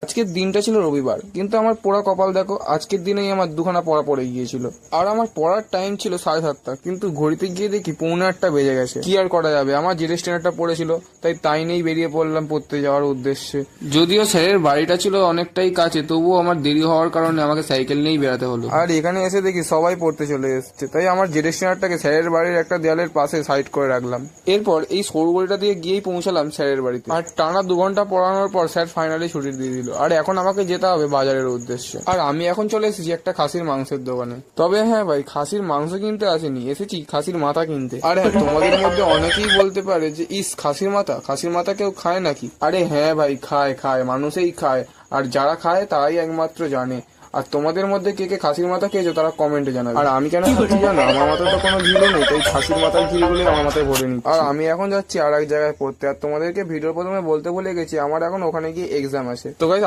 আজকের দিনটা ছিল রবিবার, কিন্তু আমার পোড়া কপাল দেখো, আজকের দিনেই আমার দুখানা পড়া পড়ে গিয়েছিল। আর আমার পড়ার টাইম ছিল 7:30, কিন্তু ঘড়িতে গিয়ে দেখি 7:45 বেজে গেছে। কি আর করা যাবে, আমার যে স্ট্যান্ডার্ডটা পড়েছিল তাই নিয়েই বেরিয়ে পড়লাম পড়তে যাওয়ার উদ্দেশ্যে। যদিও স্যারের বাড়িটা ছিল অনেকটাই কাছে, তবুও আমার দেরি হওয়ার কারণে আমাকে সাইকেল নিয়েই বেরাতে হলো। আর এখানে এসে দেখি সবাই পড়তে চলে এসছে, তাই আমার যে স্ট্যান্ডার্ডটাকে স্যারের বাড়ির একটা দেয়ালের পাশে সাইড করে রাখলাম। এরপর এই সরু গলিটা দিয়ে গিয়েই পৌঁছালাম স্যারের বাড়িতে। আর টানা 2 ঘন্টা পড়ানোর পর স্যার ফাইনালি ছুটি দিয়ে দিল। আর এখন আমাকে যেতে হবে বাজারের উদ্দেশ্যে। আর আমি এখন চলে এসেছি একটা খাসির মাংসের দোকানে। তবে হ্যাঁ ভাই, খাসির মাংস কিনতে আসেনি, এসেছি খাসির মাথা কিনতে। আর হ্যাঁ, তোমাদের মধ্যে অনেকেই বলতে পারে যে ইস, খাসির মাথা কেউ খায় নাকি? আরে হ্যাঁ ভাই, খায়, মানুষেই খায়। আর যারা খায় তারাই একমাত্র জানে। আর তোমাদের মধ্যে কে কে খাসির মাথা খেয়েছো তারা কমেন্টে জানাবে। আর আমি কেন খাচ্ছি জানো? আমার মাথায় তো কোনো ঘিলও নেই, তাই খাসির মাথার ঘিলগুলি আমার মাথায় ভরে নি। আর আমি এখন যাচ্ছি আর এক জায়গায় পড়তে। আর তোমাদেরকে ভিডিওর প্রথমে বলতে ভুলে গেছি, আমার এখন ওখানে গিয়ে এক্সাম আছে। তো গাইস,